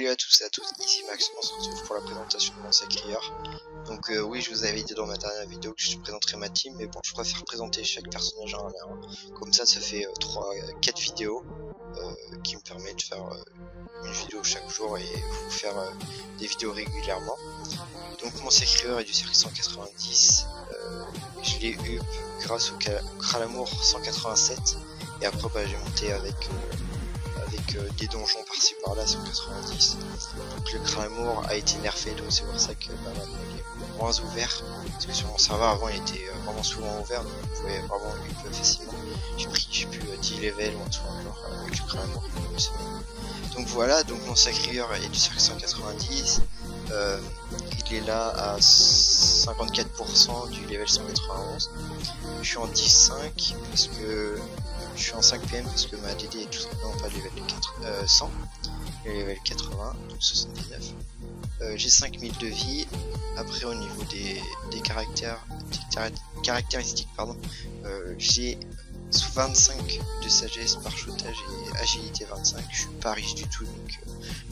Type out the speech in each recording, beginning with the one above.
Salut à tous et à toutes, ici Max, on se retrouve pour la présentation de mon sacrieur. Donc oui, je vous avais dit dans ma dernière vidéo que je présenterai ma team, mais bon, je préfère présenter chaque personnage un à un. Comme ça fait 4 vidéos qui me permettent de faire une vidéo chaque jour et vous faire des vidéos régulièrement. Donc mon sacrieur est du cercle 190, je l'ai eu grâce au Kralamour 187 et après bah, j'ai monté avec des donjons par-ci par-là 190. Donc le Kralamour a été nerfé, donc c'est pour ça que bah, maintenant il est moins ouvert, parce que sur mon serveur avant il était vraiment souvent ouvert, donc vous pouvez vraiment le plus facilement. J'ai pris je sais plus 10 levels ou un truc genre avec le Kralamour. Donc voilà, donc mon sacrieur est du cercle 190, il est là à 54% du level 191. Je suis en 10-5 parce que je suis en 5 PM parce que ma DD est tout simplement pas level 100, le level 80, donc 79. J'ai 5000 de vie. Après au niveau des caractéristiques, pardon, j'ai 25 de sagesse, parshootage et agilité 25. Je suis pas riche du tout, donc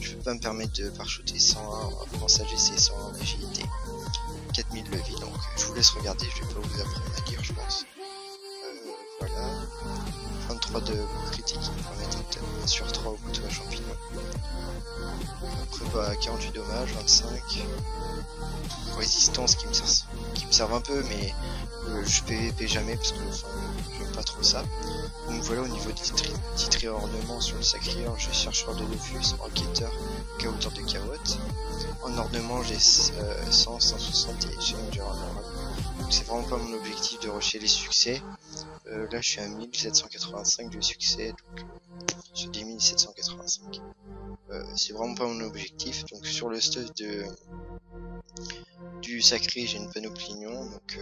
je peux pas me permettre de parshooter 101 en sagesse et 101 en agilité. 4000 de vie, donc je vous laisse regarder, je vais pas vous apprendre à lire je pense. Voilà, 23 de critique qui me permettent de sur 3 au couteau à champignon. Après bah 48 dommages, 25 résistance qui me servent un peu, mais je PVP jamais parce que j'aime pas trop ça. Donc voilà, au niveau des titres et ornements sur le sacrieur, j'ai chercheur de Dofus, enquêteur, caoteur de carottes. En ornement j'ai 100, 160 et challenger honorable. Donc c'est vraiment pas mon objectif de rusher les succès. Là je suis à 1785 de succès, donc sur 10 785. C'est vraiment pas mon objectif. Donc sur le stuff du sacré j'ai une panoplignon, donc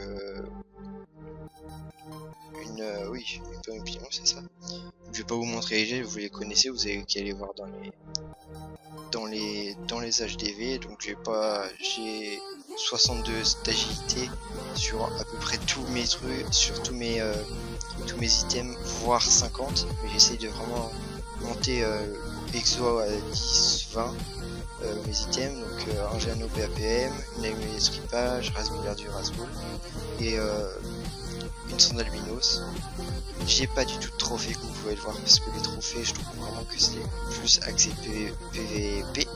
oui, une panoplignon c'est ça. Donc, je vais pas vous montrer les jets, vous les connaissez, vous avez qu'à aller voir dans les HDV. Donc j'ai 62 d'agilité sur à peu près tous mes trucs, sur tous mes items, voire 50, mais j'essaye de vraiment monter exo à 10, 20 mes items, donc un Géano PAPM, une allumée d'étripage, Rasmiller du Rasball et une sonde albinos. J'ai pas du tout de trophées comme vous pouvez le voir, parce que les trophées je trouve vraiment que c'est plus axé PVP,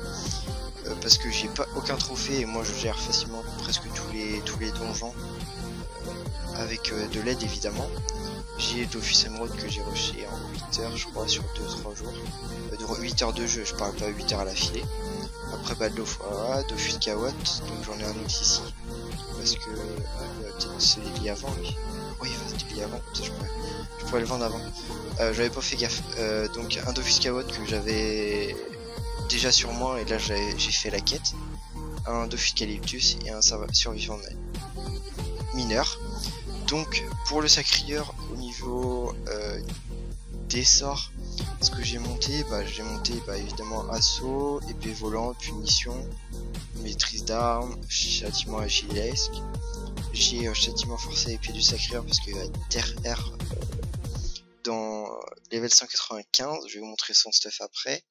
parce que j'ai pas aucun trophée et moi je gère facilement presque tous les donjons avec de l'aide évidemment. J'ai Dofus Emerald que j'ai rushé en 8 heures je crois sur 2-3 jours, 8 heures de jeu, je parle pas 8 heures à la filée. Après bah de l'Ofara, Dofus Kawat, donc j'en ai un autre ici parce que peut-être celui avant lui. Oui, il y avant, ça je pourrais le vendre avant. J'avais pas fait gaffe. Donc un Dofus Kawat que j'avais déjà sur moi et là j'ai fait la quête. Un Dofus Calyptus et un survivant mineur. Donc pour le sacrieur au niveau des sorts, ce que j'ai monté, évidemment assaut, épée volante, punition, maîtrise d'armes, châtiment agilesque. J'ai châtiment forcé épée du sacrieur parce que terre R dans level 195, je vais vous montrer son stuff après.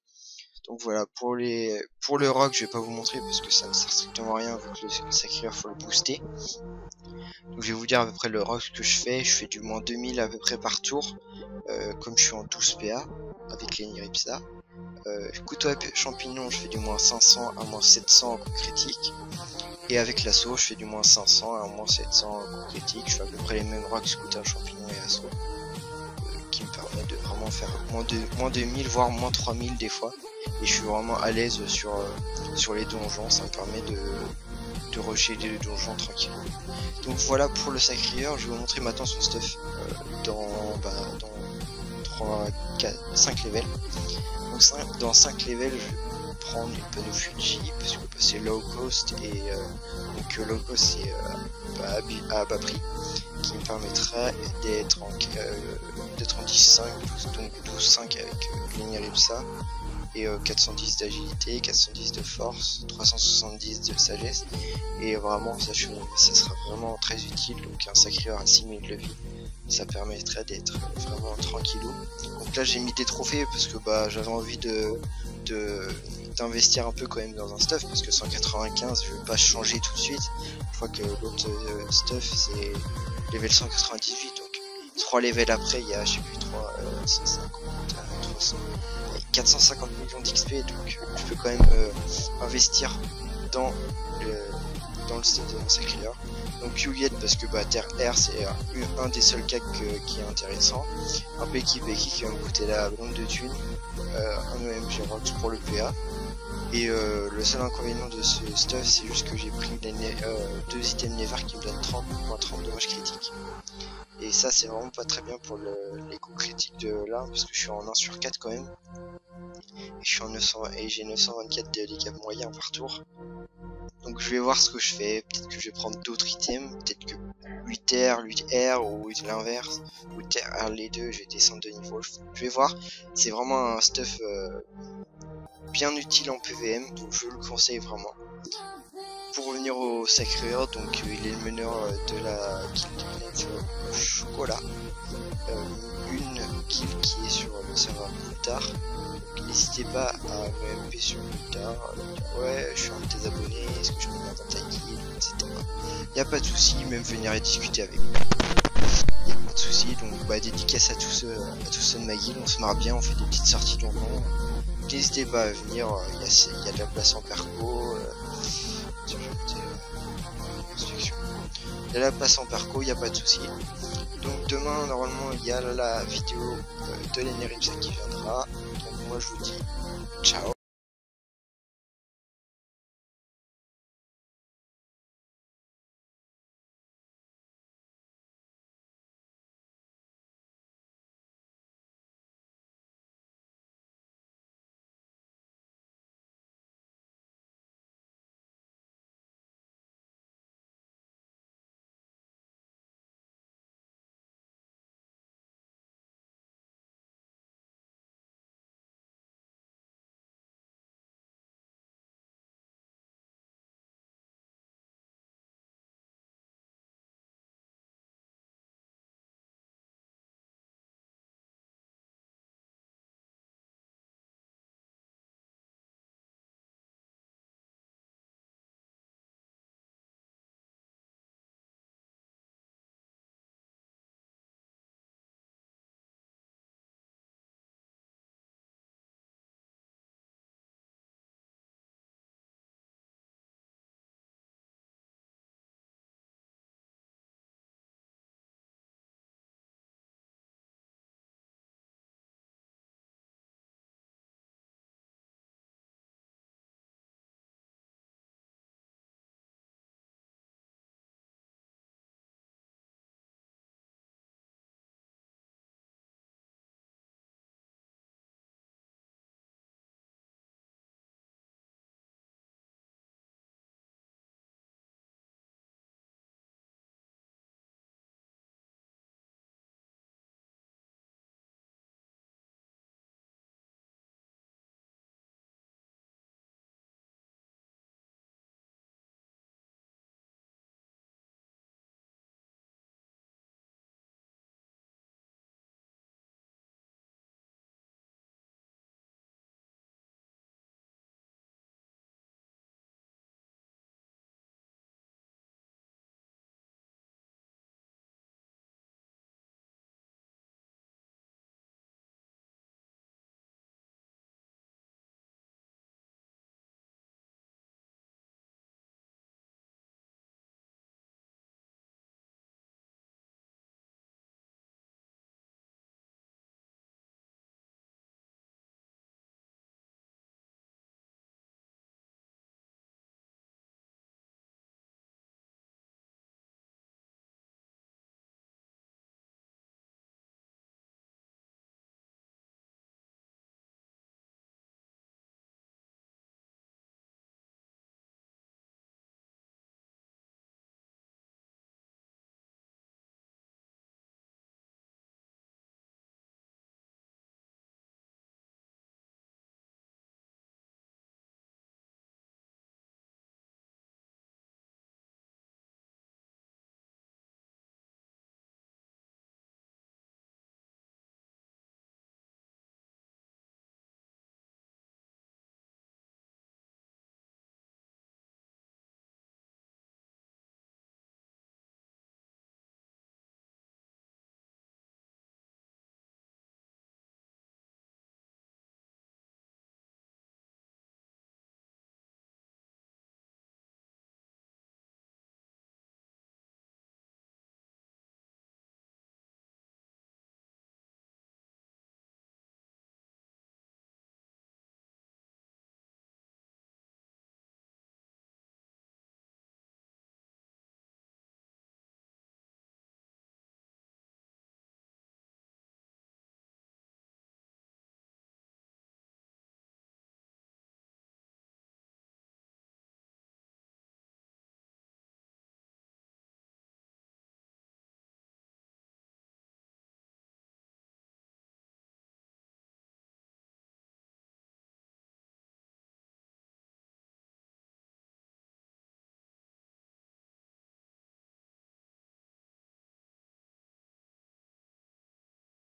Donc voilà, pour le rock je vais pas vous montrer parce que ça ne sert strictement à rien vu que le sacrieur faut le booster. Donc je vais vous dire à peu près le rock que je fais du moins 2000 à peu près par tour, comme je suis en 12 PA avec l'Eniripsa. Couteau à champignon je fais du moins 500 à moins 700 en coup critique, et avec l'assaut je fais du moins 500 à moins 700 en coup critique. Je fais à peu près les mêmes rocks, couteau à champignon et assaut, qui me permet de vraiment faire moins 2000 voire moins 3000 des fois, et je suis vraiment à l'aise sur les donjons, ça me permet de rusher les donjons tranquille. Donc voilà pour le sacrieur, je vais vous montrer maintenant son stuff dans 5 levels. Donc dans 5 levels je vais prendre une panneau Fuji parce que c'est low cost, et donc low cost c'est à bas prix, qui me permettra d'être en 10-5, donc 12-5 avec l'Eniripsa, et 410 d'agilité, 410 de force, 370 de sagesse, et vraiment ça sera vraiment très utile. Donc un sacrieur à 6000 de vie, ça permettrait d'être vraiment tranquillou. Donc là j'ai mis des trophées parce que bah j'avais envie d'investir un peu quand même dans un stuff, parce que 195 je vais pas changer tout de suite. Je crois que l'autre stuff c'est level 198, donc 3 levels après il y a je sais plus 150 300 450 millions d'XP, donc je peux quand même investir dans le stuff de mon sacrieur. Donc Yuget parce que bah Terre Air c'est un des seuls cas qui est intéressant. Un Becky qui va me coûter la blonde de thunes, un EMG Rox pour le PA. Et le seul inconvénient de ce stuff c'est juste que j'ai pris deux items Nevar qui me donnent 30 dommages critiques. Et ça c'est vraiment pas très bien pour les coups critiques de là, parce que je suis en 1 sur 4 quand même. Et je suis en 900 et j'ai 924 de dégâts moyens par tour. Donc je vais voir ce que je fais, peut-être que je vais prendre d'autres items, peut-être que 8R, 8R ou l'inverse, 8R, les deux, je vais descendre de niveau, je vais voir. C'est vraiment un stuff bien utile en PVM, donc je le conseille vraiment. Pour revenir au sacrieur, donc il est le meneur de la kill chocolat, une kill qui est sur le serveur Moutard. N'hésitez pas à me MP sur Moutard, ouais je suis un de tes abonnés, est-ce que je peux venir dans ta kill, etc. Y a pas de souci, même venir et discuter avec moi. Y a pas de souci, donc bah dédicace à tous ceux de ma guilde, on se marre bien, on fait des petites sorties donjon. N'hésitez pas à venir, il y a de la place en perco. Il y a la place en perco, il n'y a pas de souci. Donc demain normalement il y a la vidéo de l'Enerimsa qui viendra. Donc moi je vous dis ciao.